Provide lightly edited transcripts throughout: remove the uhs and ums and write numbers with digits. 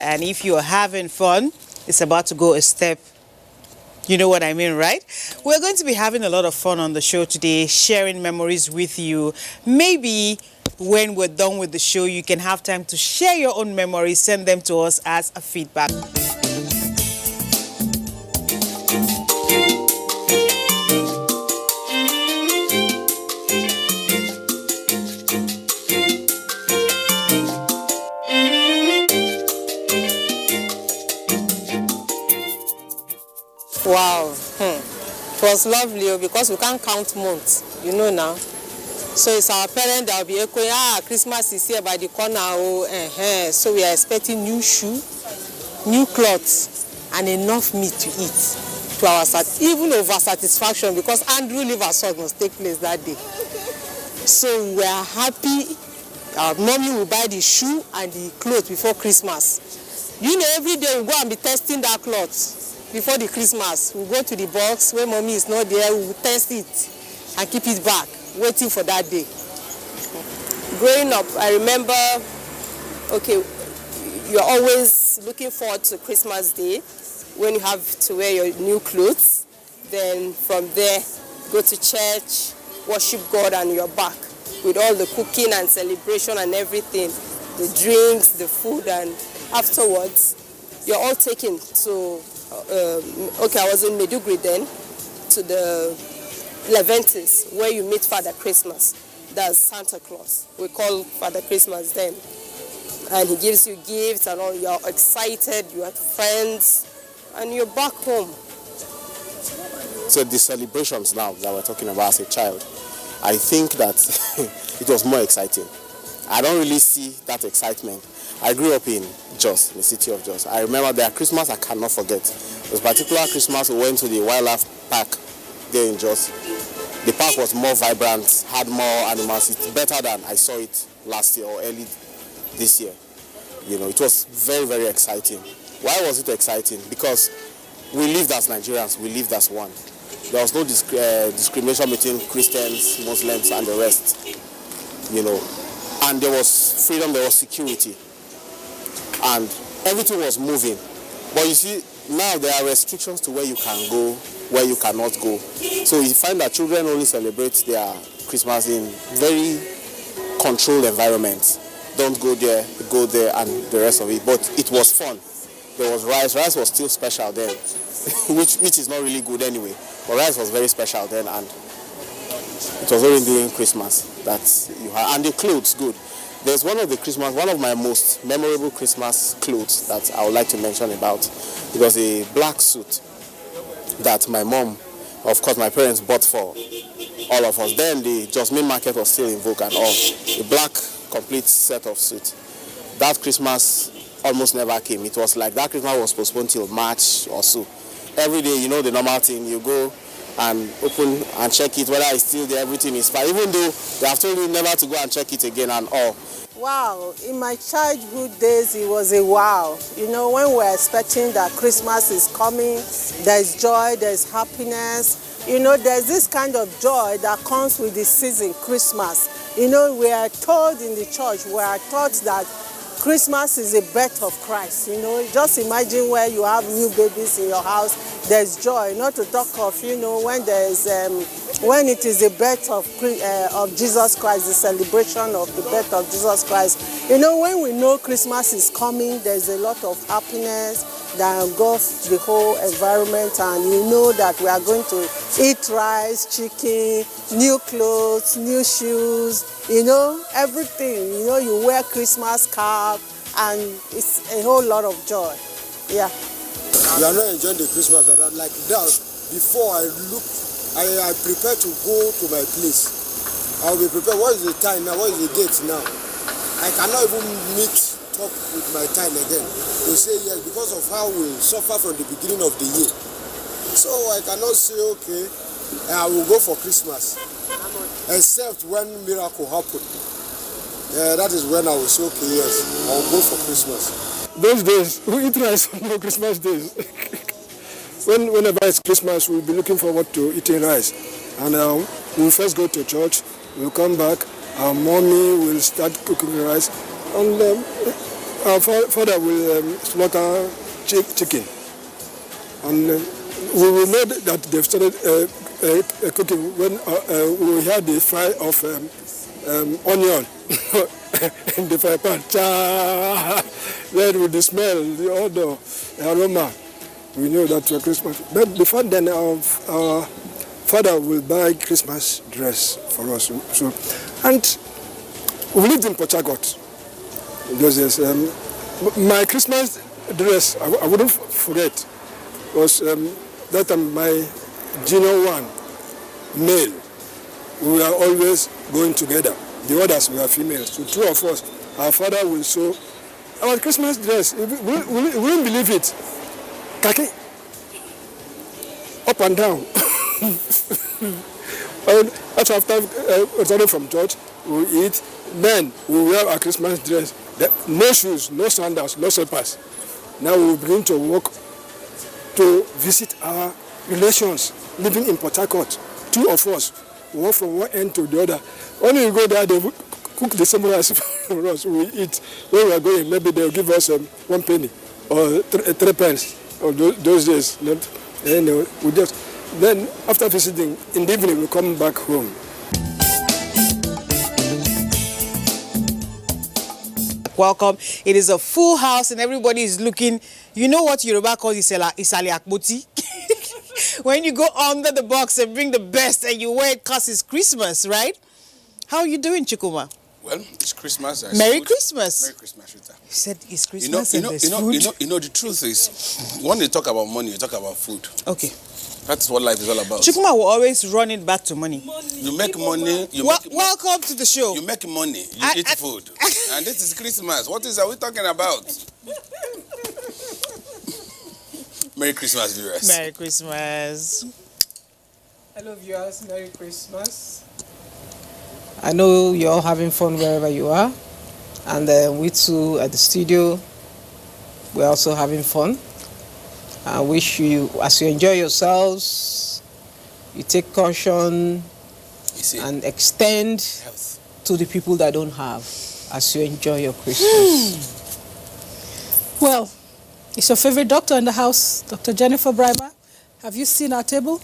And if you're having fun, it's about to go a step. You know what I mean, right? We're going to be having a lot of fun on the show today, sharing memories with you. Maybe when we're done with the show, you can have time to share your own memories, send them to us as a feedback. Wow, it was lovely because we can't count months, you know now. So it's our parents that will be echoing, Christmas is here by the corner, So we are expecting new shoe, new clothes, and enough meat to eat. To our even over satisfaction, because Andrew liver salt must take place that day. So we are happy. Our mommy will buy the shoe and the clothes before Christmas. You know, every day we go and be testing that cloth. Before the Christmas, we go to the box where mommy is not there, we will test it and keep it back, waiting for that day. Growing up, I remember, you're always looking forward to Christmas Day when you have to wear your new clothes. Then from there, go to church, worship God, and you're back with all the cooking and celebration and everything, the drinks, the food, and afterwards, you're all taken to I was in Medugri then, to the Leventis, where you meet Father Christmas. That's Santa Claus. We call Father Christmas then. And he gives you gifts and all. You're excited, you have friends, and you're back home. So the celebrations now that we're talking about as a child, I think that it was more exciting. I don't really see that excitement. I grew up in Jos, the city of Jos. I remember their Christmas I cannot forget. It was a particular Christmas we went to the wildlife park there in Jos. The park was more vibrant, had more animals. It's better than I saw it last year or early this year. You know, it was very, very exciting. Why was it exciting? Because we lived as Nigerians, we lived as one. There was no discrimination between Christians, Muslims, and the rest. You know, and there was freedom, there was security. And everything was moving. But you see, now there are restrictions to where you can go, where you cannot go. So you find that children only celebrate their Christmas in very controlled environments. Don't go there, and the rest of it. But it was fun. There was rice. Rice was still special then, which is not really good anyway. But rice was very special then, and it was only during Christmas that you had. And the clothes, good. There's one of my most memorable Christmas clothes that I would like to mention about. It was a black suit that my mom, of course my parents, bought for all of us. Then the Jasmine market was still in vogue and all. A black complete set of suit. That Christmas almost never came. It was like that Christmas was postponed till March or so. Every day, you know the normal thing, you go and open and check it, whether it's still there, everything is fine, even though they have told you never to go and check it again and all. Wow, in my childhood days, it was a wow. You know, when we're expecting that Christmas is coming, there's joy, there's happiness. You know, there's this kind of joy that comes with the season, Christmas. You know, we are told in the church, we are taught that Christmas is a birth of Christ. You know, just imagine where you have new babies in your house, there's joy. Not to talk of, you know, when when it is the birth of Jesus Christ, the celebration of the birth of Jesus Christ. You know, when we know Christmas is coming, there's a lot of happiness that engulfs the whole environment, and you know that we are going to eat rice, chicken, new clothes, new shoes, you know, everything. You know, you wear Christmas cap, and it's a whole lot of joy. Yeah. We are not enjoying the Christmas like that. Before I prepare to go to my place. I'll be prepared. What is the time now? What is the date now? I cannot even talk with my time again. They say yes because of how we suffer from the beginning of the year. So I cannot say, okay, I will go for Christmas. Except when miracle happen. That is when I will say, okay, yes, I will go for Christmas. Those days, we eat rice on no Christmas days. Whenever it's Christmas, we'll be looking forward to eating rice. And we'll first go to church, we'll come back, our mommy will start cooking rice. And our father will slaughter chicken, and we will know that they've started cooking when we had the fry of onion in the fry pan. Then with the smell, the odor, the aroma, we know that for Christmas. But before then, our father will buy Christmas dress for us. So, and we lived in Port Harcourt. My Christmas dress, I wouldn't forget, was that time my junior one, male. We were always going together. The others were females. So two of us, our father will sew our Christmas dress. We wouldn't believe it. Khaki, up and down. And after returning from church, we eat. Then we wear our Christmas dress. No shoes, no sandals, no slippers. Now we begin to walk to visit our relations living in Port Harcourt. Two of us, walk from one end to the other. When we go there, they cook the same rice for us. We eat. When we are going, maybe they'll give us 1 penny or 3 pence. Or those days, and we just then after visiting in the evening we come back home. Welcome. It is a full house and everybody is looking. You know what Yoruba calls Isali Akboti? When you go under the box and bring the best and you wear it because it's Christmas, right? How are you doing, Chukuma? Well, it's Christmas. Merry Christmas. Merry Christmas, Rita. You said it's Christmas and there's food. The truth is, when you talk about money, you talk about food. Okay. That's what life is all about. Chukuma will always run it back to money. You make money. Welcome to the show. You make money. You eat food. And this is Christmas. What are we talking about? Merry Christmas, viewers. Merry Christmas. Hello, viewers. Merry Christmas. I know you're all having fun wherever you are. And we too at the studio, we're also having fun. I wish you, as you enjoy yourselves, you take caution and extend health to the people that don't have as you enjoy your Christmas. Well, it's your favorite doctor in the house, Dr. Jennifer Brimer. Have you seen our table?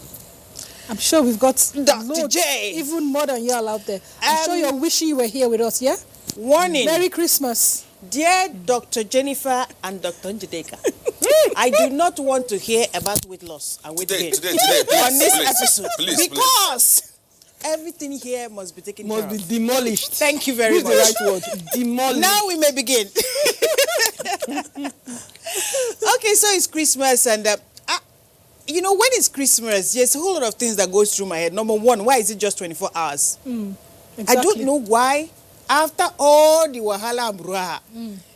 I'm sure we've got Dr. J. Even more than y'all out there. I'm sure you're wishing you were here with us, yeah? Warning. Merry Christmas. Dear Dr. Jennifer and Dr. Njideka, I do not want to hear about weight loss and weight gain Today, on this episode. Please. Because everything here must be taken care of. Must be demolished. Thank you very much. Use the right word. Demolished. Now we may begin. Okay, so it's Christmas and you know, when it's Christmas, there's a whole lot of things that goes through my head. Number one, why is it just 24 hours? Exactly. I don't know why. After all the wahala and bruha,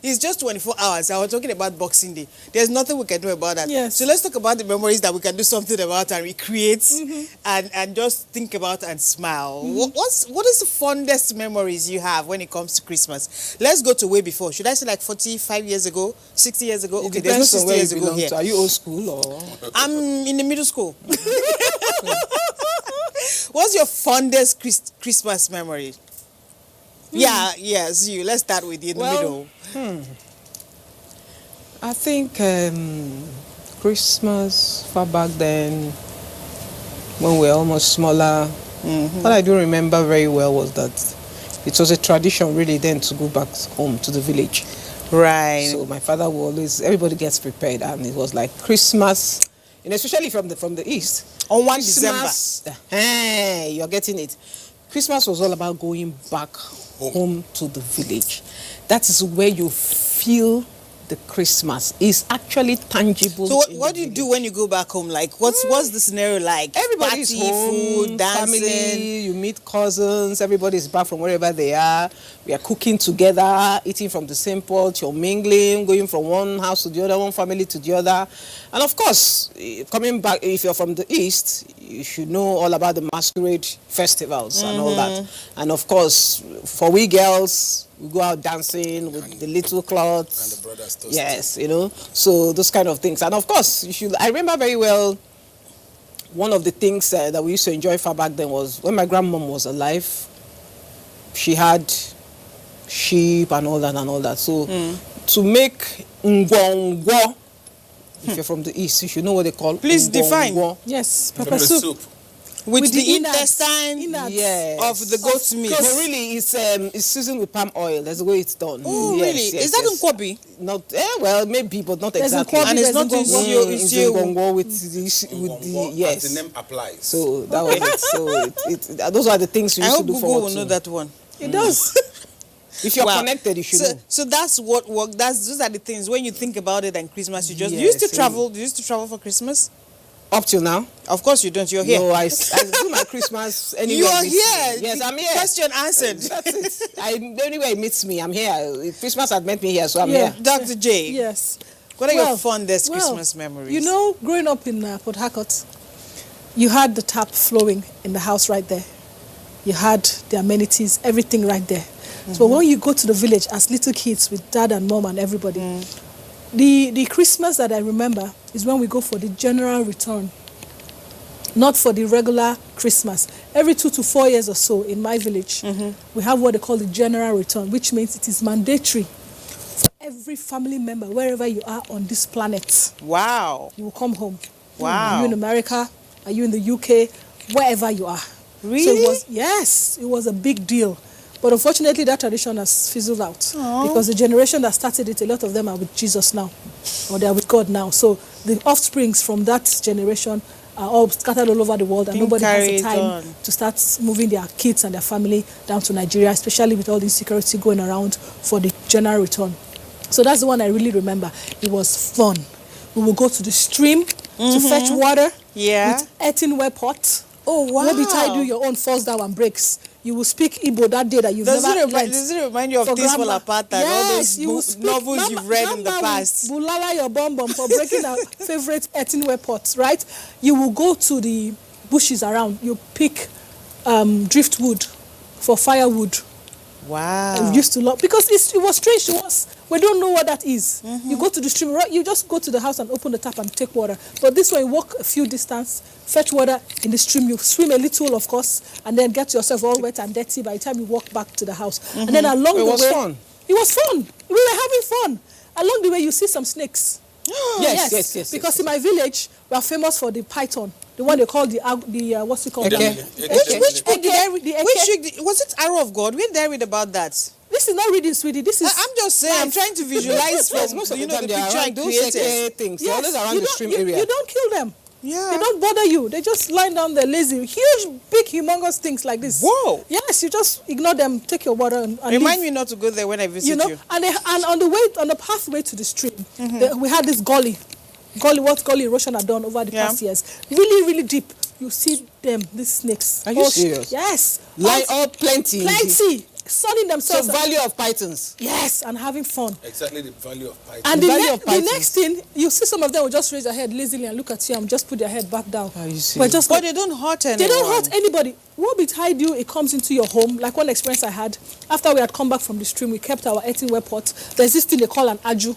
it's just 24 hours. I was talking about Boxing Day. There's nothing we can do about that. Yes. So let's talk about the memories that we can do something about and recreate and just think about and smile. What is the fondest memories you have when it comes to Christmas? Let's go to way before. Should I say like 45 years ago, 60 years ago? It Okay, there's no depends on 60 where years you ago belong here. to. Are you old school or? I'm in the middle school. What's your fondest Christmas memory? Yeah, yes, you. Let's start with you in the middle. I think Christmas, far back then, when we were almost smaller, what I do remember very well was that it was a tradition really then to go back home to the village. Right. So my father will always, everybody gets prepared, and it was like Christmas, and especially from the east. On 1 Christmas, December. You're getting it. Christmas was all about going back home to the village. That is where you feel the Christmas is actually tangible. So what do you do when you go back home? Like, what's the scenario like? Everybody's Party, home, food, dancing. family, you meet cousins, everybody's back from wherever they are. We are cooking together, eating from the same pot, you're mingling, going from one house to the other, one family to the other. And of course, coming back, if you're from the East, you should know all about the masquerade festivals and all that. And of course, for we girls, we go out dancing with the little cloths. And the brothers toast. Yes, you know, so those kind of things. And of course, I remember very well, one of the things that we used to enjoy far back then was when my grandmom was alive, she had sheep and all that. So to make ngwongwo. If you're from the east, you should know what they call. Please define. Yes, pepper Pepper soup. soup. With the innards. intestine Yes. of the goat's meat. But really, it's seasoned with palm oil. That's the way it's done. Oh, Yes, really? yes, Is that yes. nkwobi? Not well, maybe, but not There's exactly. nkwobi, And it's not there's isio, It's isio. ngwongwo with the yes. As the name applies. So that was it. So those are the things you I used to hope do Google forward will to. know that one. It does. If you're Wow. connected, you should know. So that's what work. Those are the things when you think about it. And Christmas, you just Yes, you used to so- travel. You used to travel for Christmas. Up till now, Of course you don't. You're here. no, I do my Christmas anywhere. You're it meets here. me. Yes, The I'm here. Question answered. That's it. Anywhere it meets me, I'm here. Christmas had met me here, so I'm Yeah. here. Dr. J, Yes. what are your Well, fondest well, Christmas memories? You know, growing up in Port Harcourt, you had the tap flowing in the house right there. You had the amenities, everything right there. So when you go to the village as little kids with dad and mom and everybody, the Christmas that I remember is when we go for the general return, not for the regular Christmas. Every 2 to 4 years or so in my village, we have what they call the general return, which means it is mandatory for every family member, wherever you are on this planet, Wow. you will come home. Wow. Are you in America? Are you in the UK? Wherever you are. So Really? it was a big deal. But unfortunately, that tradition has fizzled out. Because the generation that started it, a lot of them are with Jesus now. Or they are with God now. So the offsprings from that generation are all scattered all over the world. And Being nobody has the carried time on. to start moving their kids and their family down to Nigeria, especially with all the insecurity going around for the general return. So that's the one I really remember. It was fun. We will go to the stream to fetch water Yeah. with earthenware pot. Oh, wow. Maybe try do your own falls down and breaks. You will speak Igbo that day that you've Does never it, learned. does it remind you of For Things Fall grandma. Apart and all Yes, those you will speak. novels you've read in the Grandma will past? Bulala your bum bum for breaking our favorite earthenware pots, right? You will go to the bushes around. You pick driftwood for firewood. Wow. I used to love because it was strange to us. We don't know what that is. You go to the stream, right? You just go to the house and open the tap and take water. But this way, you walk a few distance, fetch water in the stream. You swim a little, of course, and then get yourself all wet and dirty by the time you walk back to the house. And then along the way, It was fun. It was fun. We were having fun. Along the way, you see some snakes. Yes. Because in my village, we are famous for the python, the one they call the what's it called? Okay. Which book did I read? The eke. Was it Arrow of God? When did I read about that? This is not reading, sweetie. This is. I'm just saying, I'm trying to visualize Yes, from most of the the time the they are picture I around those created. things. They're always around the stream area. You don't kill them. Yeah. They don't bother you. They just lie down there lazy. Huge, big, humongous things like this. Whoa. Yes, you just ignore them, take your water and Remind leave. me not to go there when I visit You know, and on the pathway to the stream, we had this gully. What gully erosion had done over the past years. Really, really deep. You see them, these snakes. Are you serious? Yes. Like all plenty. Plenty. Sunning So themselves. value of pythons. Yes, and having fun. Exactly the value of python. And The the, value of the pythons. next thing, you see some of them will just raise their head lazily and look at you and just put their head back down. Are you But serious? just But they don't hurt anyone. they don't hurt anybody. What betide you, it comes into your home. Like one experience I had, after we had come back from the stream, we kept our earthenware pot. There's this thing they call an aju.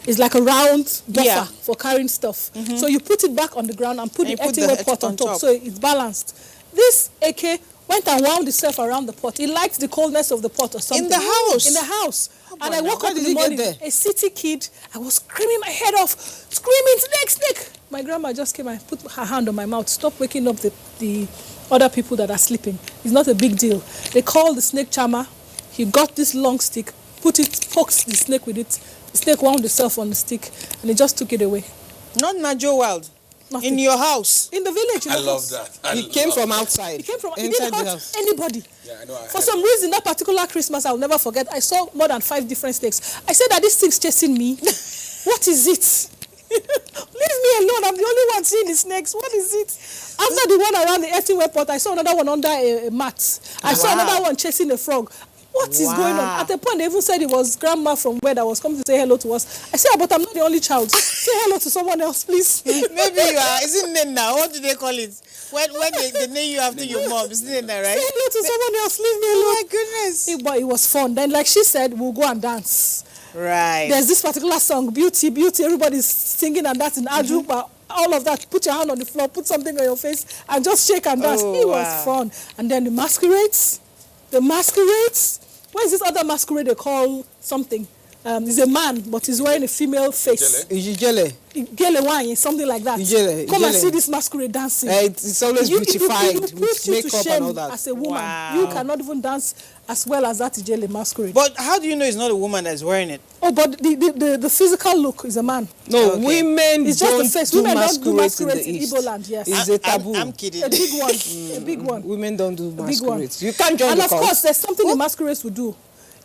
It's like a round buffer for carrying stuff. So you put it back on the ground and put And the you put the earthenware earth pot on on top, top. so it's balanced. This AK went and wound itself around the pot. It liked the coldness of the pot or something. the house? In the house. And I woke How up in did the you get morning, there? a city kid, I was screaming my head off, screaming, snake. My grandma just came and put her hand on my mouth. Stop waking up the other people that are sleeping. It's not a big deal. They called the snake charmer. He got this long stick, poked the snake with it. The snake wound itself on the stick, and he just took it away. Not Najo Wild. Nothing. In your house. In the village. In I the love house. that. He came from outside. He came from. He inside didn't the hurt house. anybody. Yeah, I know. For some reason, that particular Christmas, I'll never forget. I saw more than 5 different snakes. I said that this thing's chasing me. What is it? Leave me alone. I'm the only one seeing the snakes. What is it? After the one around the earthenware pot, I saw another one under a mat. I saw another one chasing a frog. What is going on? At the point, they even said it was grandma from where that was coming to say hello to us. I said, but I'm not the only child. Say hello to someone else, please. Maybe you are. Is it Nena? What do they call it? When they name you after your mom, is it Nena, right? Say hello to someone else. Leave me alone. Oh my goodness. But it was fun. Then, like she said, we'll go and dance. Right. There's this particular song, Beauty, Beauty. Everybody's singing and dancing. Aju, but all of that. Put your hand on the floor, put something on your face, and just shake and dance. Oh, It wow. was fun. And then the masquerades. What is this other masquerade they call something? He's a man, but he's wearing a female face. Ijele. Gele wine, something like that. Ijele. Come and see this masquerade dancing. It's always beautified it will with put you to makeup shame and all that. as a woman. Wow. You cannot even dance as well as that Ijele masquerade. But how do you know it's not a woman that's wearing it? Oh, but the physical look is a man. No, Okay. women It's just don't the face. do Women don't do masquerades masquerades in in the East. Igbo land, yes. It's a taboo. I'm kidding. A big one. A big one. Women don't do big one. masquerades. You can't join And the of cult. course, there's something the masquerades will do.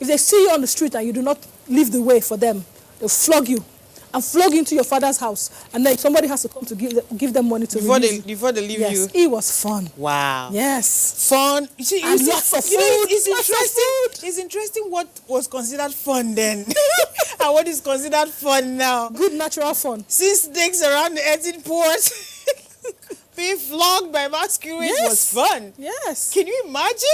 If they see you on the street and you do not leave the way for them, they'll flog you and flog you into your father's house. And then somebody has to come to give them money to release you. Before they leave Yes, you. it was fun. Wow. Yes. Fun. You see, And lots of you know, food, it's lots of interesting. It's interesting what was considered fun then and what is considered fun now. Good natural fun. Seeing snakes around the 18 port, being flogged by masquerades was fun. Yes. Can you imagine?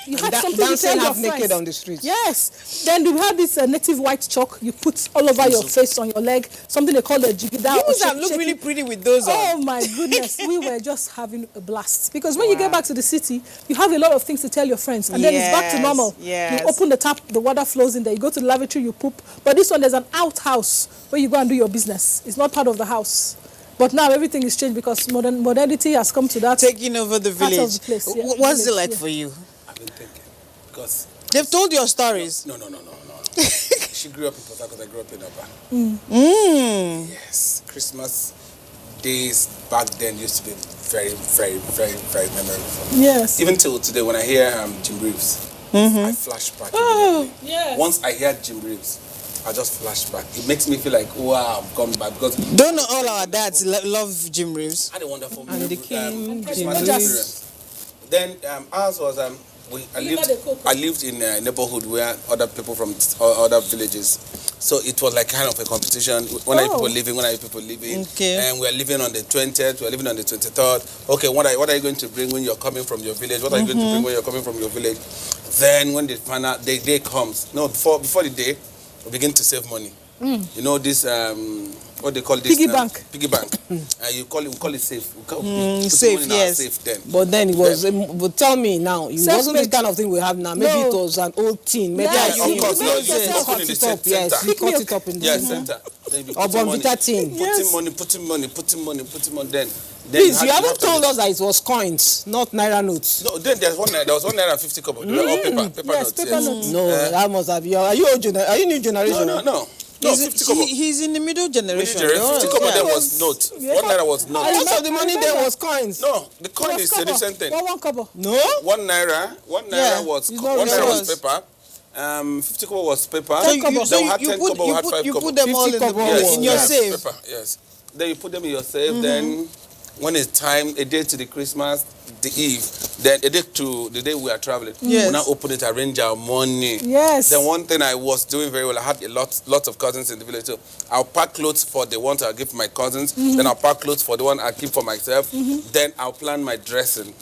You had Da- something to dancing tell your half naked friends. on the street. Yes. Then you have this native white chalk you put all over your face, on your leg, something they call the jigida. You or must have shake- looked really shaking. pretty with those Oh on. my goodness, we were just having a blast. Because when you get back to the city, you have a lot of things to tell your friends. And then it's back to Yes, normal. yes. You open the tap, the water flows in there. You go to the lavatory, you poop. But this one, there's an outhouse where you go and do your business. It's not part of the house. But now everything is changed because modernity has come to that. Taking over the Part of village. the place, yeah, What's it village, like yeah. for you? I've been thinking. Because They've told your stories. no. She grew up in Port Harcourt. I grew up in Oba. Yes, Christmas days back then used to be very, very, very, very memorable for me. Yes. Even till today, when I hear Jim Reeves, I flash back. immediately. yes. Once I hear Jim Reeves, I just flash back. It makes me feel like, wow, I've gone back. Because Don't know all our dads love Jim Reeves. I had a wonderful And the King, Christmas Jim experience. Then ours was I Liver de coco. lived in a neighborhood where other people from other villages. So it was like kind of a competition. When are you people leaving? When are you people leaving? Okay. And we're leaving on the 20th. We're leaving on the 23rd. Okay, what are you going to bring when you're coming from your village? What are you going to bring when you're coming from your village? Then when the final day comes, no, before the day, we begin to save money. You know this what they call this Piggy now? bank. Piggy bank. We call it safe. We put safe, money in our yes. safe then. But then it was, but tell me now, it wasn't this kind of thing we have now. Maybe No. it was an old thing. Maybe Yes, of course, no, you you cut open in the it up. center. Yes, you cut it up in the Yes, center. Then you Or put in money. Bonvita tin. Putting money. Then Please, you have haven't to told be- us that it was coins, not naira notes. No, then there was one naira 50 kobo. They were all paper Yes, notes. paper yes. notes. No, that must have been. Are you new generation? No. No, 50 kobo. He's in the middle generation. 50 kobo Yeah. then was note. Yeah. 1 naira was note. Most of the money there was coins. No, the coin It is was a different thing. One kobo. No? 1 naira Yeah, was it's not 1 naira real. was paper. 50 kobo was paper. So Then we had 10 kobo, we had 5 you kobo. put them all in, 50 kobo in your yes, safe. paper, yes. Then you put them in your safe. Then when it's time, a day to the Christmas, the eve, then a day to the day we are traveling. Yes. We now open it, arrange our money. Yes. Then one thing I was doing very well, I had lots of cousins in the village. So I'll pack clothes for the ones I'll give my cousins. Then I'll pack clothes for the one I keep for myself. Then I'll plan my dressing.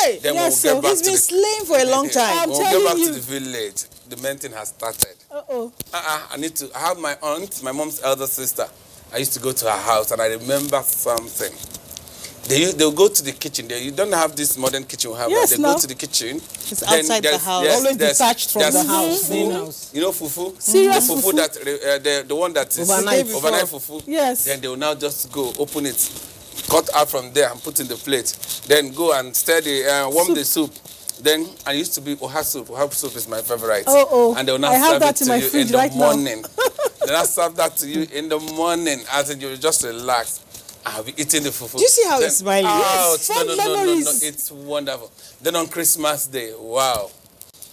Hey, Then Yes, we'll so get back he's to been the slaying for a long time. I'm we'll get telling back you. to the village. The main thing has started. Uh-oh. I have my aunt, my mom's elder sister. I used to go to her house and I remember something. They'll go to the kitchen. You don't have this modern kitchen we have. Yes, They no. go to the kitchen. It's outside the there's- house. yes, Always there's- detached from there's the house, fufu. main house. You know fufu? Serious the fufu fufu? that the one that is Overnight. overnight fufu. Yes. Then they will now just go open it, cut out from there and put in the plate. Then go and stir the warm the soup. Then I used to be oha soup. Oha soup is my favorite. Oh. And they will now I have serve that it in to my you fridge in the right now. morning. Then I serve that to you in the morning as in you just relax. I'll be eating the fufu. Do you see how Then he's smiling? out. Yes, fun No, memories. it's wonderful. Then on Christmas Day, wow.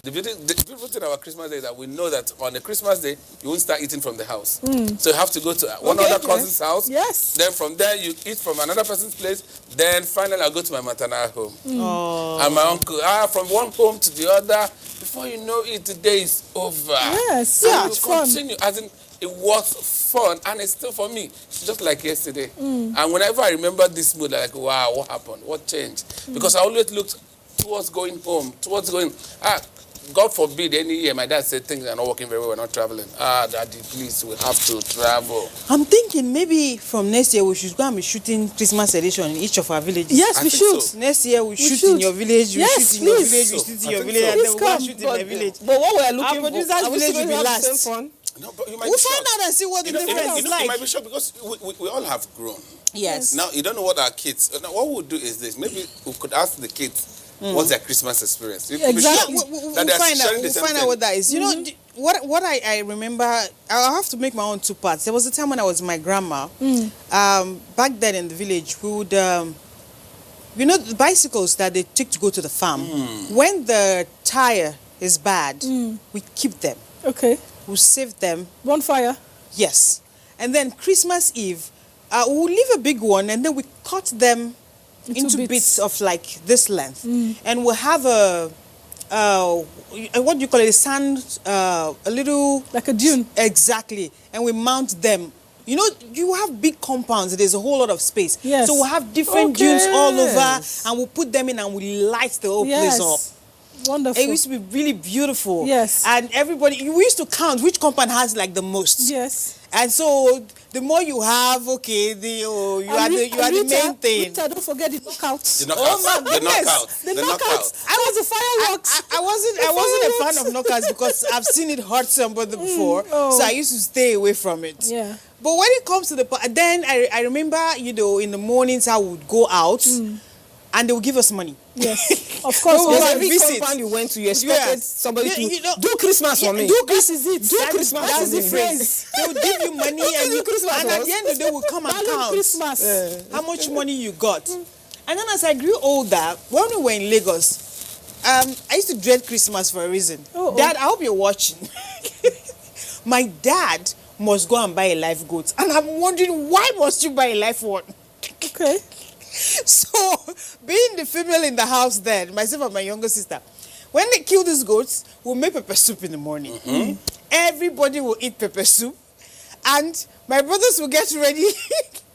The beautiful thing about Christmas Day is that we know that on the Christmas Day, you won't start eating from the house. So you have to go to one other cousin's house. Yes. Then from there, you eat from another person's place. Then finally, I'll go to my maternal home. Oh. And my uncle, from one home to the other. Before you know it, the day is over. Yes, And yeah, you it's fun. continue. As in, it was fun, and it's still for me. It's just like yesterday. And whenever I remember this mood, I'm like, wow, what happened? What changed? Because I always looked towards going home, God forbid any year my dad said things are not working very well, we're not traveling. Daddy, please, we have to travel. I'm thinking maybe from next year we should go and be shooting Christmas edition in each of our villages. Yes, I we think should. so. Next year we shoot should. in your village, we Yes, shoot in your please. village, we So, shoot in I your think village, so. and then Please we go and come, shoot in my village. But what we're Our looking for, producer's are we village still will going be to have the last. same fun? No, but you might We'll be find shocked. out and see what the You know, difference is you like. might be shocked because we all have grown. Yes. Now, you don't know what our kids... Now, what we'll do is this. Maybe we could ask the kids what's their Christmas experience. You could be shocked We'll that they are find out. sharing the We'll same find out thing. what that is. You know, what I remember. I'll have to make my own 2 parts. There was a time when I was with my grandma. Back then in the village, we would, you know, the bicycles that they take to go to the farm. When the tire is bad, we keep them. Okay. We save them. Bonfire. Yes. And then Christmas Eve, we'll leave a big one and then we cut them into bits of like this length. And we'll have a what do you call it? A sand, a little... Like a dune. Exactly. And we mount them. You know, you have big compounds. There's a whole lot of space. Yes. So we'll have different dunes all over and we'll put them in and we light the whole place up. Wonderful. It used to be really beautiful. Yes. And everybody, we used to count which compound has like the most. Yes. And so the more you have, okay, you are the main thing. Rita, don't forget the knockouts. The knockouts. Oh my goodness. The knockouts. I was a fireworks. I wasn't a fan of knockouts because I've seen it hurt somebody before. So I used to stay away from it. Yeah. But when it comes to then I remember, you know, in the mornings I would go out and they would give us money. Yes, of course. No, Because we every visit. compound you went to, you expected somebody to do Christmas for me. Do Christmas is it. Do Christmas That's for the me. phrase. They will give you money and, Christmas and at was? the end of the day we'll come and Value count Christmas. how much money you got. And then as I grew older, when we were in Lagos, I used to dread Christmas for a reason. Dad, I hope you're watching. My dad must go and buy a live goat. And I'm wondering, why must you buy a live one? Okay. So, being the female in the house then, myself and my younger sister, when they kill these goats, we'll make pepper soup in the morning. Everybody will eat pepper soup. And my brothers will get ready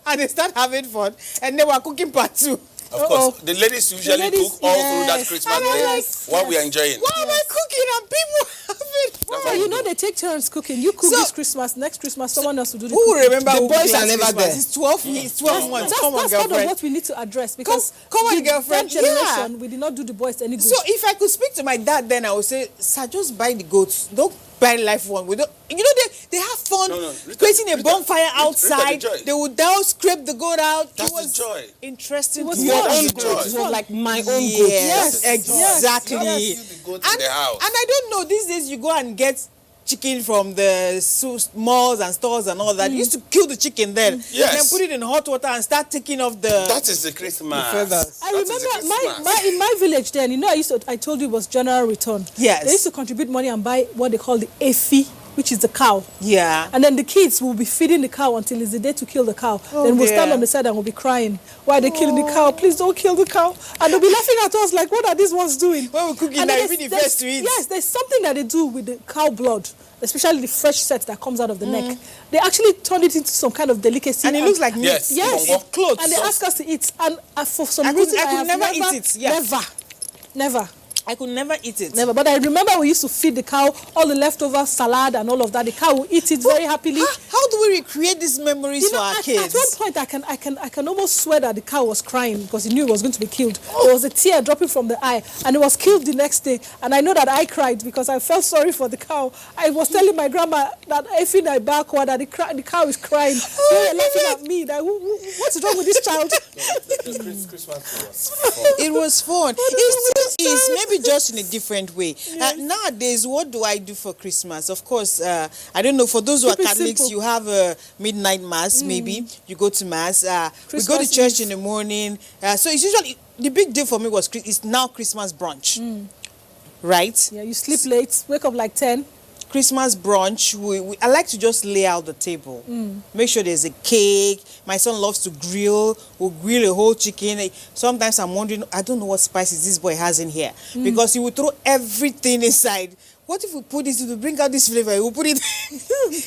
and they start having fun. And they were cooking part 2. Of course, the ladies usually cook all through that Christmas day while we are enjoying. Why am I cooking and people having fun? So you know they take turns cooking. You cook this Christmas, next Christmas someone else will do the Who will cooking. remember The who boys did are last never Christmas? there. It's 12 months. Come on, That's part of girlfriend. what we need to address because Come on, the girlfriend. that generation, we did not do the boys any good. So if I could speak to my dad then, I would say, sir, just buy the goats. Don't buy the live one. We don't, you know, they have fun creating a bonfire outside. They would now scrape the goat out. That's it was the joy. interesting. It was to your watch. own That's the goat. joy. It was like my own goat. Yes, Yes, exactly. yes. The goat in the house. And I don't know, these days you go and get chicken from the malls and stores and all that. You used to kill the chicken then. Yes. And then put it in hot water and start taking off the... That is the Christmas. feathers. I That is the remember Christmas. in my village then, you know, I told you it was general return. Yes. They used to contribute money and buy what they call the efi, which is the cow. Yeah. And then the kids will be feeding the cow until it's the day to kill the cow. Then we'll stand dear. on the side and we'll be crying. Why are they killing the cow? Please don't kill the cow. And they'll be laughing at us like, what are these ones doing? When we're cooking, And now then you be the there's- first to eat. Yes, there's something that they do with the cow blood, especially the fresh set that comes out of the neck. They actually turn it into some kind of delicacy. And it looks like meat. Yes. Yes, Bongo. Clothes. and they ask us to eat. And for some I could- reason, I could have never eat it, yeah. Never. I could never eat it. Never. But I remember we used to feed the cow all the leftover salad and all of that. The cow will eat it very happily. How do we recreate these memories You for know, our at kids? one point, I can almost swear that the cow was crying because he knew he was going to be killed. There was a tear dropping from the eye, and it was killed the next day. And I know that I cried because I felt sorry for the cow. I was telling my grandma that if in a backward that the cow is crying. They were laughing at me. That what's wrong with this child? Christmas was fun. It was fun. It still is, maybe just in a different way. Nowadays, what do I do for Christmas? Of course, I don't know, for those who are Keep it Catholics, simple. you have a midnight mass, maybe. You go to mass. We go to Christmas church Eve. in the morning. So it's usually, the big deal for me was, it's now Christmas brunch. Right? Yeah, you sleep late, wake up like 10. Christmas brunch, I like to just lay out the table. Make sure there's a cake. My son loves to grill. We'll grill a whole chicken. Sometimes I'm wondering, I don't know what spices this boy has in here. Because he will throw everything inside. What if we put this, to bring out this flavor? He will put it...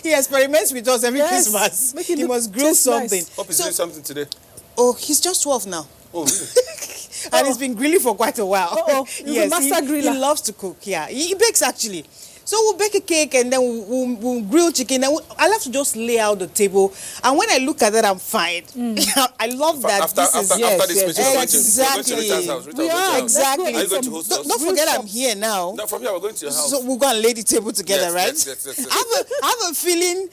He experiments with us every Yes, Christmas. make it He look- must grill taste nice. something. Hope he's doing something today. Oh, he's just 12 now. Oh, really? And he's been grilling for quite a while. He's a master griller. He loves to cook, yeah. He bakes, actually. So So we'll bake a cake and then we'll grill chicken. And I'll have to just lay out the table. And when I look at that, I'm fine. I love that. After this meeting, exactly. we're going to Rita's house. We are. Exactly. Are you going to host us? Don't forget I'm here now. No, from here we're going to your house. So we'll go and lay the table together, Yes, right? yes. I have a feeling,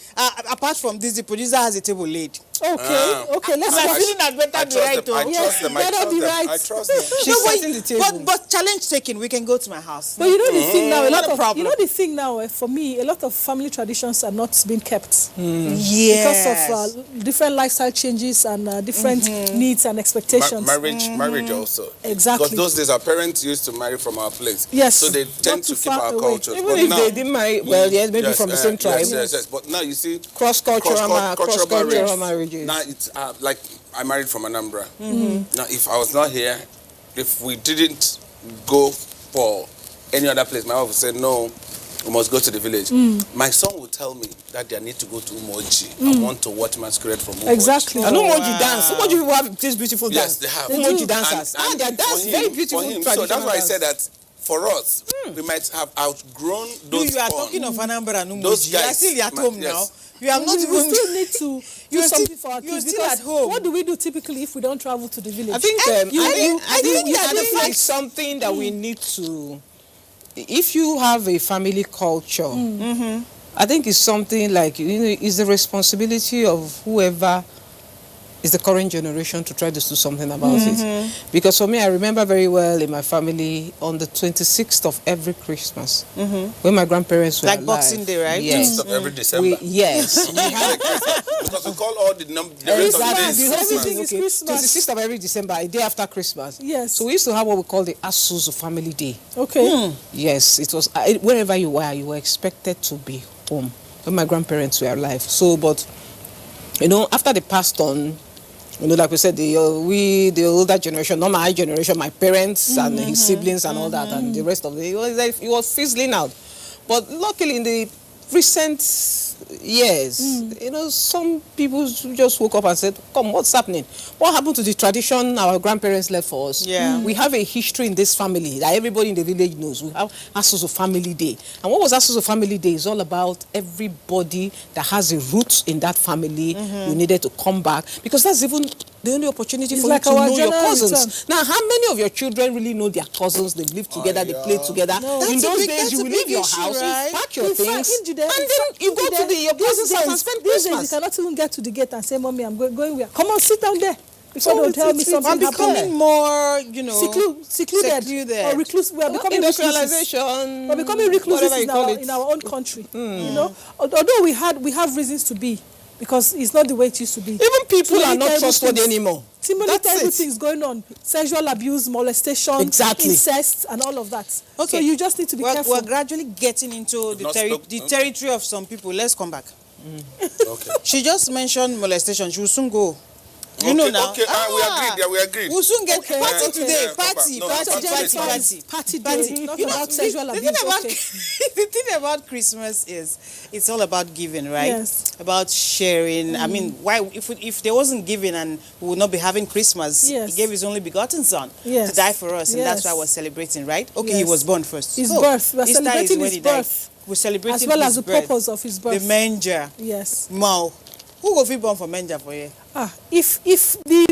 apart from this, the producer has a table laid. Okay, let's I'm feeling that better be right. I trust them. She's setting the table. But challenge taken, we can go to my house. But you know the thing now, problem. you know the thing now, for me, a lot of family traditions are not being kept. Yes. Because of different lifestyle changes and different needs and expectations. Marriage also. Exactly. Because those days our parents used to marry from our place. Yes. So they tend to keep our culture. Even if they didn't marry, well, yes, maybe from the same tribe. Yes. But now you see Cross-cultural marriages. Now it's like I married from Anambra. Now if I was not here, if we didn't go for any other place, my wife would say, no, we must go to the village. My son would tell me that they need to go to Umoji. I want to watch masquerade from Umoji. Exactly. And Umoji dance. Umoji people have this beautiful dance. Yes, they have. Umoji dancers. And their dance, very beautiful traditional So that's why I dance. said that for us, we might have outgrown those. You are talking of Anambra and Umoji. Those You are guys, still at home now. You are not We even. still need to do something for our you're kids. still Because at home. what do we do typically if we don't travel to the village? I think I think that is something that we need to. If you have a family culture, I think it's something like, it's the responsibility of whoever is the current generation to try to do something about it. Because for me, I remember very well in my family on the 26th of every Christmas, when my grandparents were Like alive. Boxing Day, right? Yes. Of every December. Yes. Because we call all the rest of the days Everything Christmas. is Christmas. 26th of every December, a day after Christmas. Yes. So we used to have what we call the Asuzu Family Day. Okay. Yes, it was wherever you were expected to be home when my grandparents were alive. So, but after they passed on, like we said, the older generation, not my generation, my parents and his siblings and all that, and the rest of it was fizzling out. But luckily, in the recent years, some people just woke up and said, come, what's happening? What happened to the tradition our grandparents left for us? Yeah. We have a history in this family that everybody in the village knows. We have Asusu Family Day. And what was Asusu Family Day? It's all about everybody that has a root in that family. You needed to come back, because that's even the only opportunity It's for like you to our know your general cousins. Now, how many of your children really know their cousins? They live together, they play together. That's In a those big- days, that's you a will big leave your issue, house, right? pack your In fact, things, in Judea- and then you go to your cousin's house and spend These days, you Christmas. cannot even get to the gate and say, Mommy, I'm going where? Come on, sit down there. Before they'll tell me I'm something becoming happened. more, Secluded. Or recluse. We are becoming recluses. Industrialization. We're becoming recluses whatever you call it. in our own country. Although we have reasons to be, because it's not the way it used to be. Even people are not Terrible trustworthy things. anymore. Similarly, That's it. everything's going on. Sexual abuse, molestation, Exactly. incest, and all of that. Okay. So you just need to be careful. We're gradually getting into the territory of some people. Let's come back. Okay. She just mentioned molestation. She will soon go. You know now. Okay, we agreed. We'll soon get Okay. party Okay. today. Yeah, Party. no, Party. Party day, not about sexual The abuse. thing about Okay. the thing about Christmas is it's all about giving, right? Yes. About sharing. I mean, why if there wasn't giving and we would not be having Christmas? Yes. He gave his only begotten son Yes. to die for us, and that's Yes. why we're celebrating, right? Okay, he Yes. was born first. His birth. We're Easter is celebrating when his he died. birth. We're celebrating As well his as the birth. purpose of his birth. The manger. Yes. Mao. Who go fit born for manger for you? If the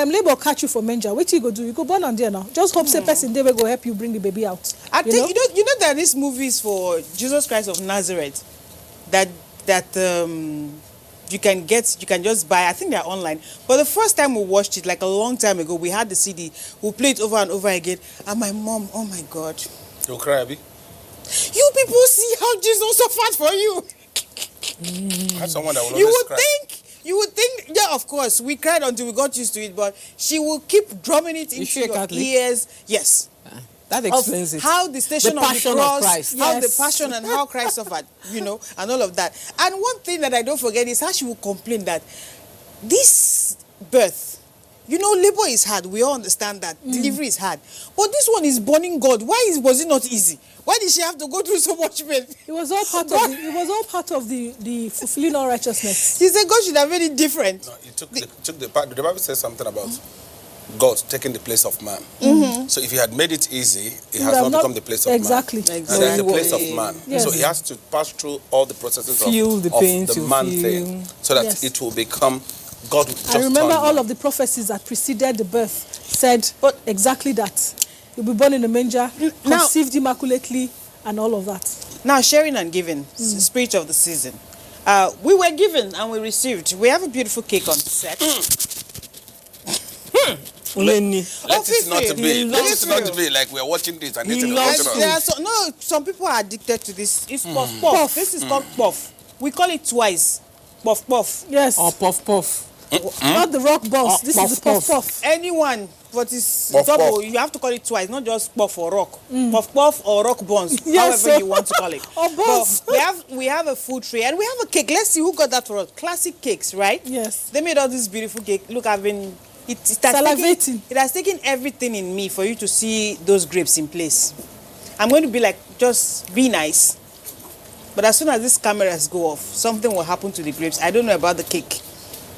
labor catch you for manger, what you go do? You go born on there now. Just hope say person they will go help you bring the baby out. I think you know there are these movies for Jesus Christ of Nazareth that you can just buy. I think they're online. But the first time we watched it, like a long time ago, we had the CD. We played it over and over again. And my mom, oh my God, You cry, Abby? you people see how Jesus suffered for you. That's someone that will You always would cry. think, yeah, of course, we cried until we got used to it, but she will keep drumming it into she a your Catholic? ears. Yes. That Of explains it. how the station The of the passion of cross, Christ. how the Yes. passion and how Christ suffered, and all of that. And one thing that I don't forget is how she will complain that this birth, labor is hard. We all understand that. Delivery is hard. But this one is burning God. Was it not easy? Why did she have to go through so much pain? It was all part of the fulfilling all righteousness. She said God should have made it different. No, he took the part. The Bible says something about God taking the place of man. So if he had made it easy, it has have not become the place of exactly. man. And there's the place of man. Yes. So he has to pass through all the processes Feel the pain of the to man feel. thing, so that Yes. it will become God. Just I remember turn all man. of the prophecies that preceded the birth said exactly that. You'll be born in a manger, conceived immaculately, and all of that. Now, sharing and giving, spirit of the season. We were given and we received. We have a beautiful cake on set. Let it not be. Let it Fifi. not be like we're watching this and eating Yes, it. yeah, so, no, some people are addicted to this. It's puff puff. This is called puff. We call it twice. Puff puff. Yes. Or puff puff. Not the rock boss. This is the puff puff. Anyone, but it's Puff, double. puff. You have to call it twice, not just puff or rock. Puff puff or rock buns, Yes, however sir. you want to call it. Or buns. But we have a food tray and we have a cake. Let's see who got that for us. Classic cakes, right? Yes. They made all this beautiful cake. Look, I've been it has Salivating. taken, it has taken everything in me for you to see those grapes in place. I'm going to be like, just be nice. But as soon as these cameras go off, something will happen to the grapes. I don't know about the cake,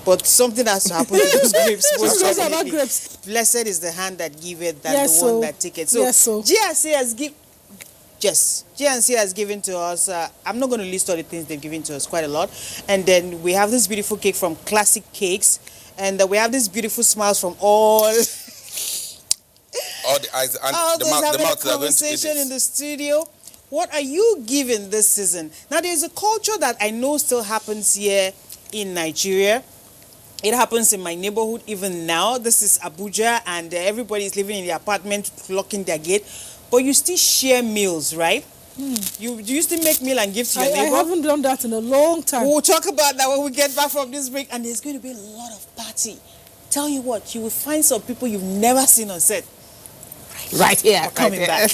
but something has to happen to those grapes. most Just about definitely. grapes. Blessed is the hand that giveth, than Yes, the one so. that taketh. So, Yes, so. GNC has GNC has given to us, I'm not going to list all the things they've given to us, quite a lot. And then we have this beautiful cake from Classic Cakes. And we have these beautiful smiles from all All the eyes and all the those mouth, having the a mouth that are going to eat conversation in it. the studio. What are you giving this season? Now, there's a culture that I know still happens here in Nigeria. It happens in my neighborhood even now. This is Abuja, and everybody is living in the apartment, locking their gate. But you still share meals, right? You used to make meal and give to your I neighbor. haven't done that in a long time. We'll talk about that when we get back from this break. And there's going to be a lot of party. Tell you what, you will find some people you've never seen on set. Right here. We're coming back.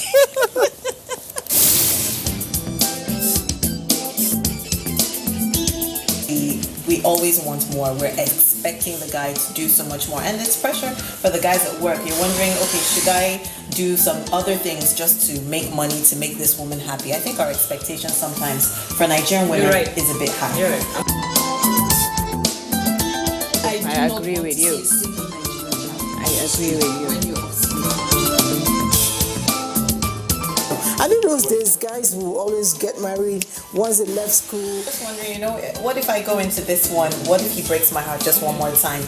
We always want more. We're expecting the guy to do so much more. And it's pressure for the guys at work. You're wondering, okay, should I do some other things just to make money, to make this woman happy? I think our expectation sometimes for Nigerian women is a bit high. You're right. I agree with you. I agree with you. I think those days guys will always get married once they left school. Just wondering, what if I go into this one? What if he breaks my heart just one more time?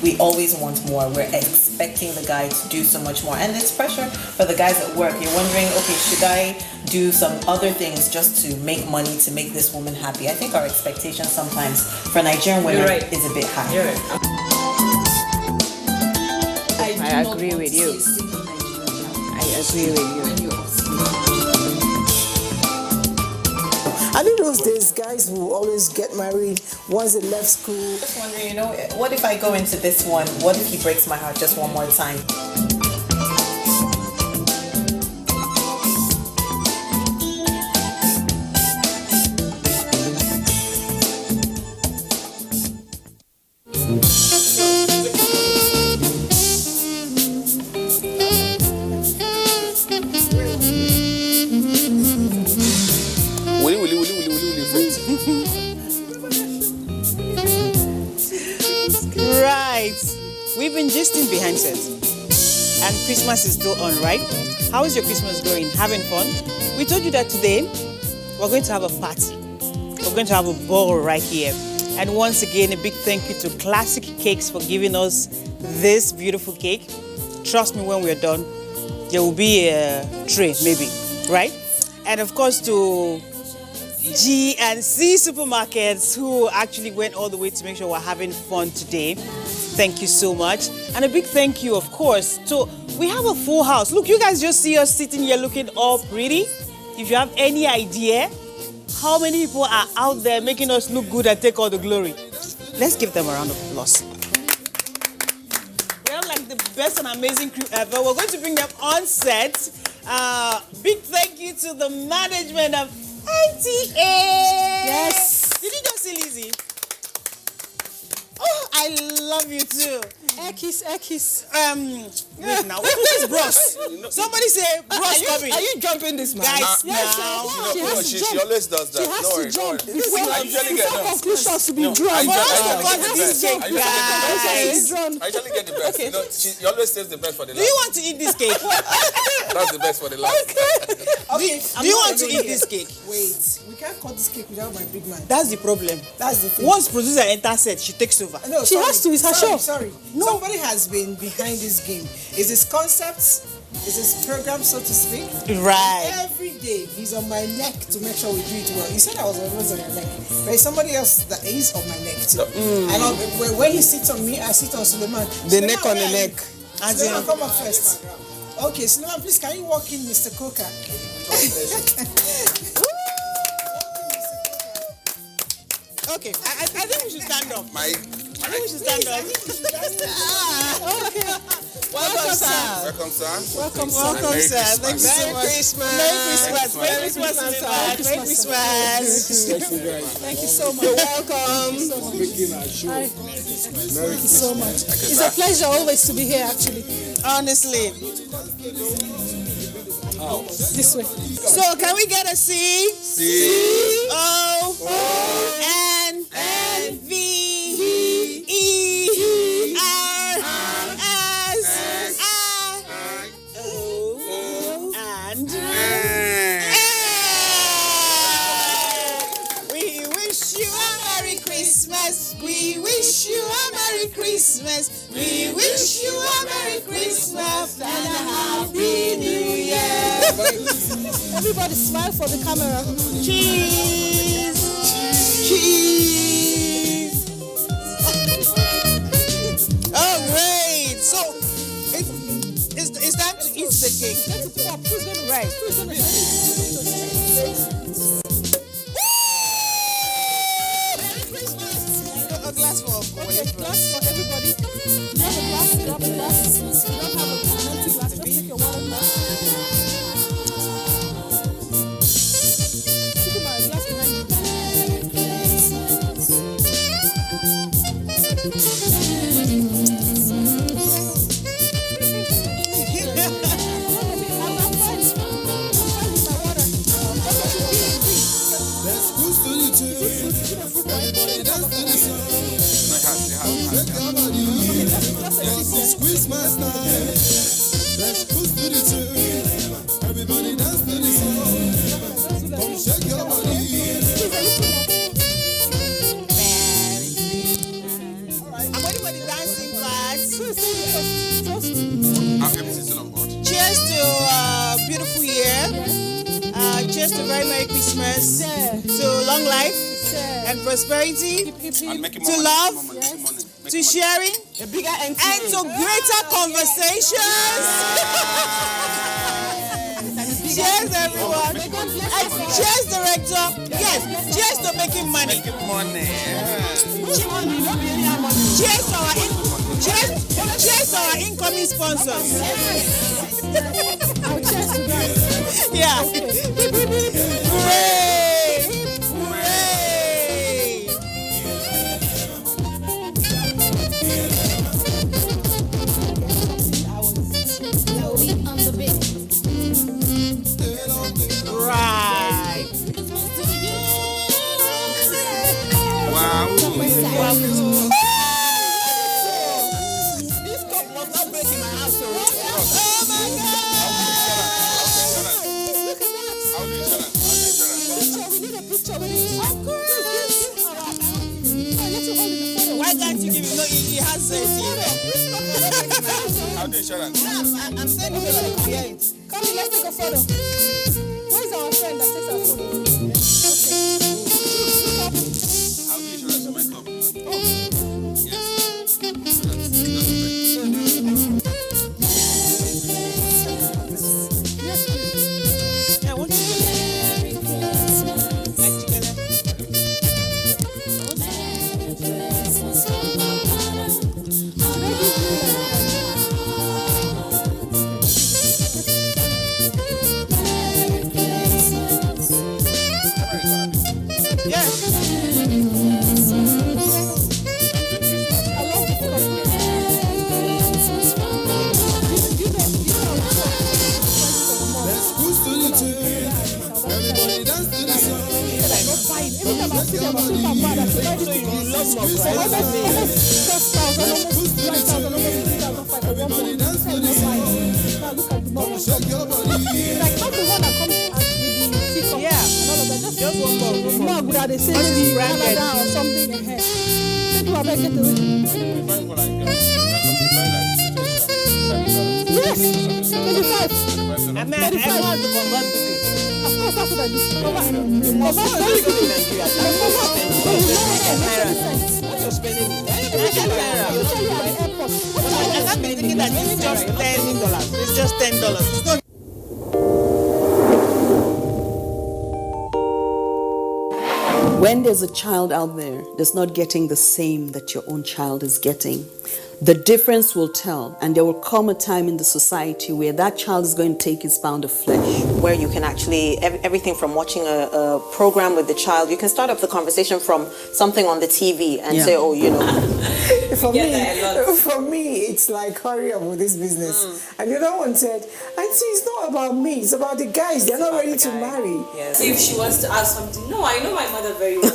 We always want more. We're expecting the guy to do so much more. And it's pressure for the guys at work. You're wondering, okay, should I do some other things just to make money, to make this woman happy? I think our expectation sometimes for Nigerian women is a bit high. You're right. I agree with you. I agree with you. I I know those days guys will always get married once they left school. Just wondering, what if I go into this one? What if he breaks my heart just one more time? Right. We've been gisting behind set. And Christmas is still on, right? How is your Christmas going? Having fun? We told you that today we're going to have a party. We're going to have a ball right here. And once again, a big thank you to Classic Cakes for giving us this beautiful cake. Trust me, when we're done, there will be a tray, maybe, right? And of course to G and C supermarkets who actually went all the way to make sure we're having fun today. Thank you so much. And a big thank you, of course, to, we have a full house. Look, you guys just see us sitting here looking all pretty. If you have any idea how many people are out there making us look good and take all the glory, let's give them a round of applause. We have like the best and amazing crew ever. We're going to bring them on set. Big thank you to the management of NTA. Yes. Did you just see Lizzie? Oh, I love you too. Ekis. Wait now. Where's Bros? Somebody say Bros coming. Are you jumping this man? Guys, Yes, now. She always does that. She has No to worry, no jump. worry. Before I usually get them. conclusions to be No, drawn. I For us to usually cut get the this best. cake, I usually get the best. guys. I usually get the best. She always saves the best for the Do you last. want to eat this cake? That's the best for the last. Okay. Do you want to eat this cake? Wait, we can't cut this cake without my big man. That's the problem. That's the thing. Once producer enters set, she takes over. No, She has to, it's her show. Sorry. Somebody has been behind this game. Is this concept? Is this program, so to speak? Right. Every day he's on my neck to make sure we do it well. You said I was always on your neck, but it's somebody else that is on my neck too. And when he sits on me, I sit on Suleiman. The neck on the neck. Suleiman, come up first. Okay, Suleiman, please can you walk in, Mr. Coca? Okay, I think we should stand up. My I think we should stand up. Okay. Welcome, sir. welcome, sir. Welcome, Merry sir. Thank you so Christmas. much. Merry Christmas. Merry Christmas. Merry Christmas. Thank you so much. You're welcome. Thank you so much. It's a pleasure always to be here, actually. Honestly. This way. So can we get a C? C O N V E R S I O and we wish you a Merry Christmas. We wish you a Merry Christmas. We wish you a Merry Christmas and a Happy New Year. Everybody smile for the camera. Cheese! Cheese! Oh, great! So, it's time to eat the cake. Right. Merry Christmas! A glass for Okay, glass for everybody. You have a glass, grab a glass. You don't have an empty glass, just take your water glass. Put my glass behind you. I'm fine. I'm fine with my water. That's what you drink. Let's go to the church. Everybody dance to the song. Shake your body. It's Christmas night. Let's go to the church. Everybody dance to the song. Come shake your body. I'm waiting for the dancing part. Everything's still on board. Cheers to a beautiful year. Cheers to very Merry Christmas. To long life and prosperity. And making To more love. money, making money. To sharing. A bigger NTA. And to greater conversations. Cheers, everyone. And cheers, director. Yes, cheers to making money. Making money. Cheers to our incoming sponsors. Yeah. Hooray! Hooray! Right. Wow. This cup must not break in my house. Oh my God! How do you shut up? We need a picture with it. Of course. Why can't you give him? No, he has it. How do you shut up? I'm saying it so they can hear it. Come in, let's take a photo. Where's our friend that takes our photo? How do you shut up? My cup. Yes. Yeah, what you They say maybe Canada or something ahead. People are making the yes, 25. I mean, I want to convert to this. Of course, that's what I do. What you're spending is I can't be thinking that it's just $10. It's just $10. It's not. When there's a child out there that's not getting the same that your own child is getting, the difference will tell, and there will come a time in the society where that child is going to take its pound of flesh. Where you can actually, everything from watching a program with the child, you can start up the conversation from something on the TV and say, oh, you know. For me, it's like, hurry up with this business. And the other one said, Auntie, it's not about me, it's about the guys. They're not ready to marry. Yes. If she wants to ask something, no, I know my mother very well.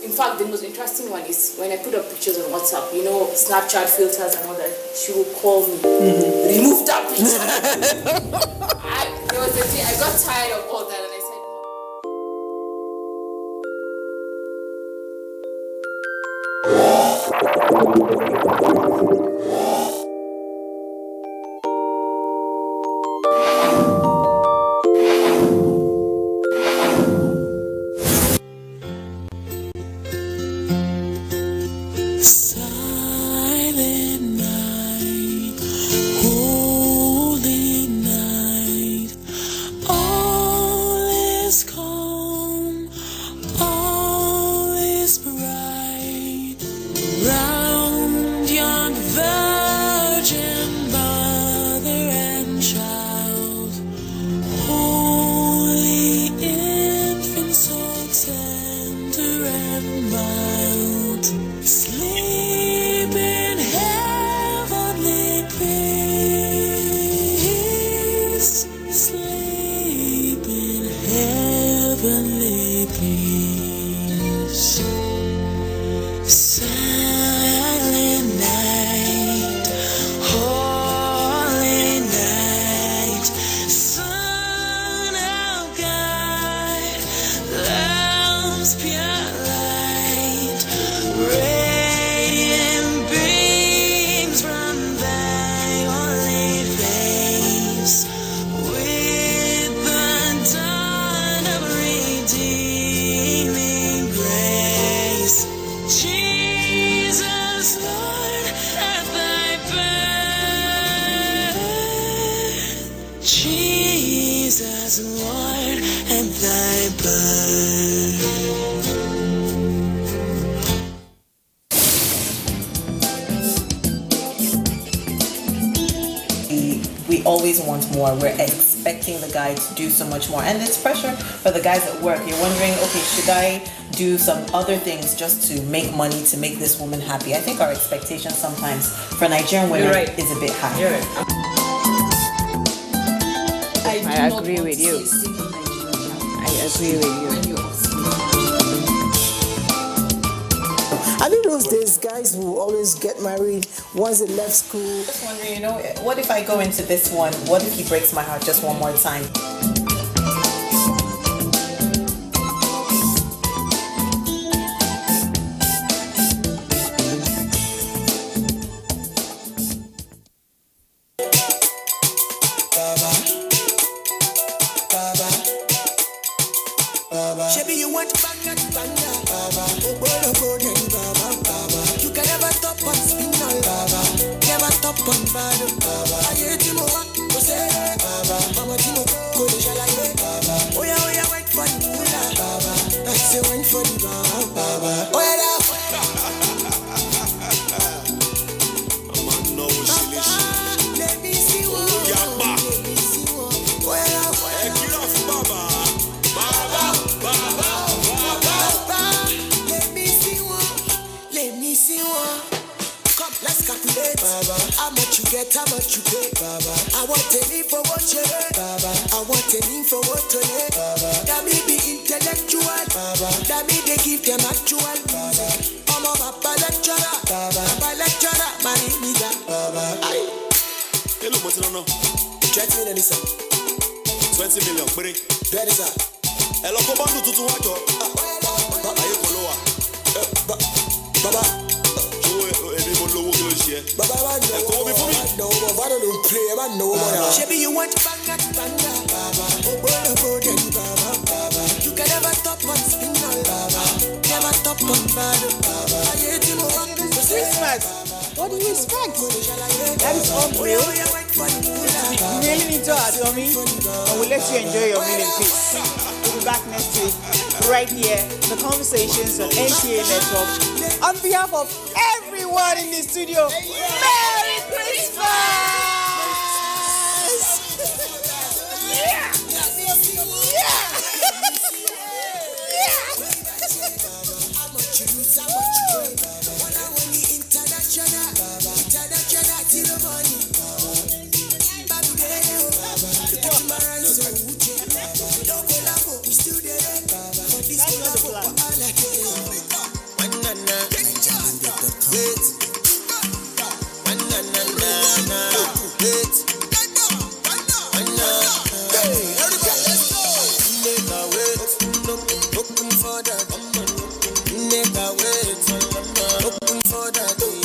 In fact, the most interesting one is when I put up pictures on WhatsApp, you know, Snapchat filters and all that, she will call me, remove that picture. There was a day I got tired of all that and I said, always want more. We're expecting the guy to do so much more. And it's pressure for the guys at work. You're wondering, okay, should I do some other things just to make money, to make this woman happy? I think our expectation sometimes for Nigerian women is a bit high. You're right. I agree with you. I agree with you. I know those days guys will always get married once they left school. Just wondering, what if I go into this one? What if he breaks my heart just one more time? How much you get, how much you pay, Baba. I want a need for what you hate, Baba. I want a need for what you hate, Baba. That me be intellectual, Baba. That me they give them actual music. I'm a Baba lecturer, Baba. Baba lecturer, my nigga, Baba. Aye. Hello, but no. 20 million, sir. 20 million, break. That is that. Hello, come on, to watch your. Baba, you go lower. Baba. Baba, I don't play, I know. Shabby, you want banga, Baba. Oh, boy, Baba. You can never stop on spinal, Baba. Never stop on Baba. I hate him over Christmas. What do you expect? That is unreal. You really need to add me, and we'll let you enjoy your meal in peace. We'll be back next week, right here, the Conversations on NTA Network. On behalf of everyone in the studio, Merry Christmas! Yeah! Open for that.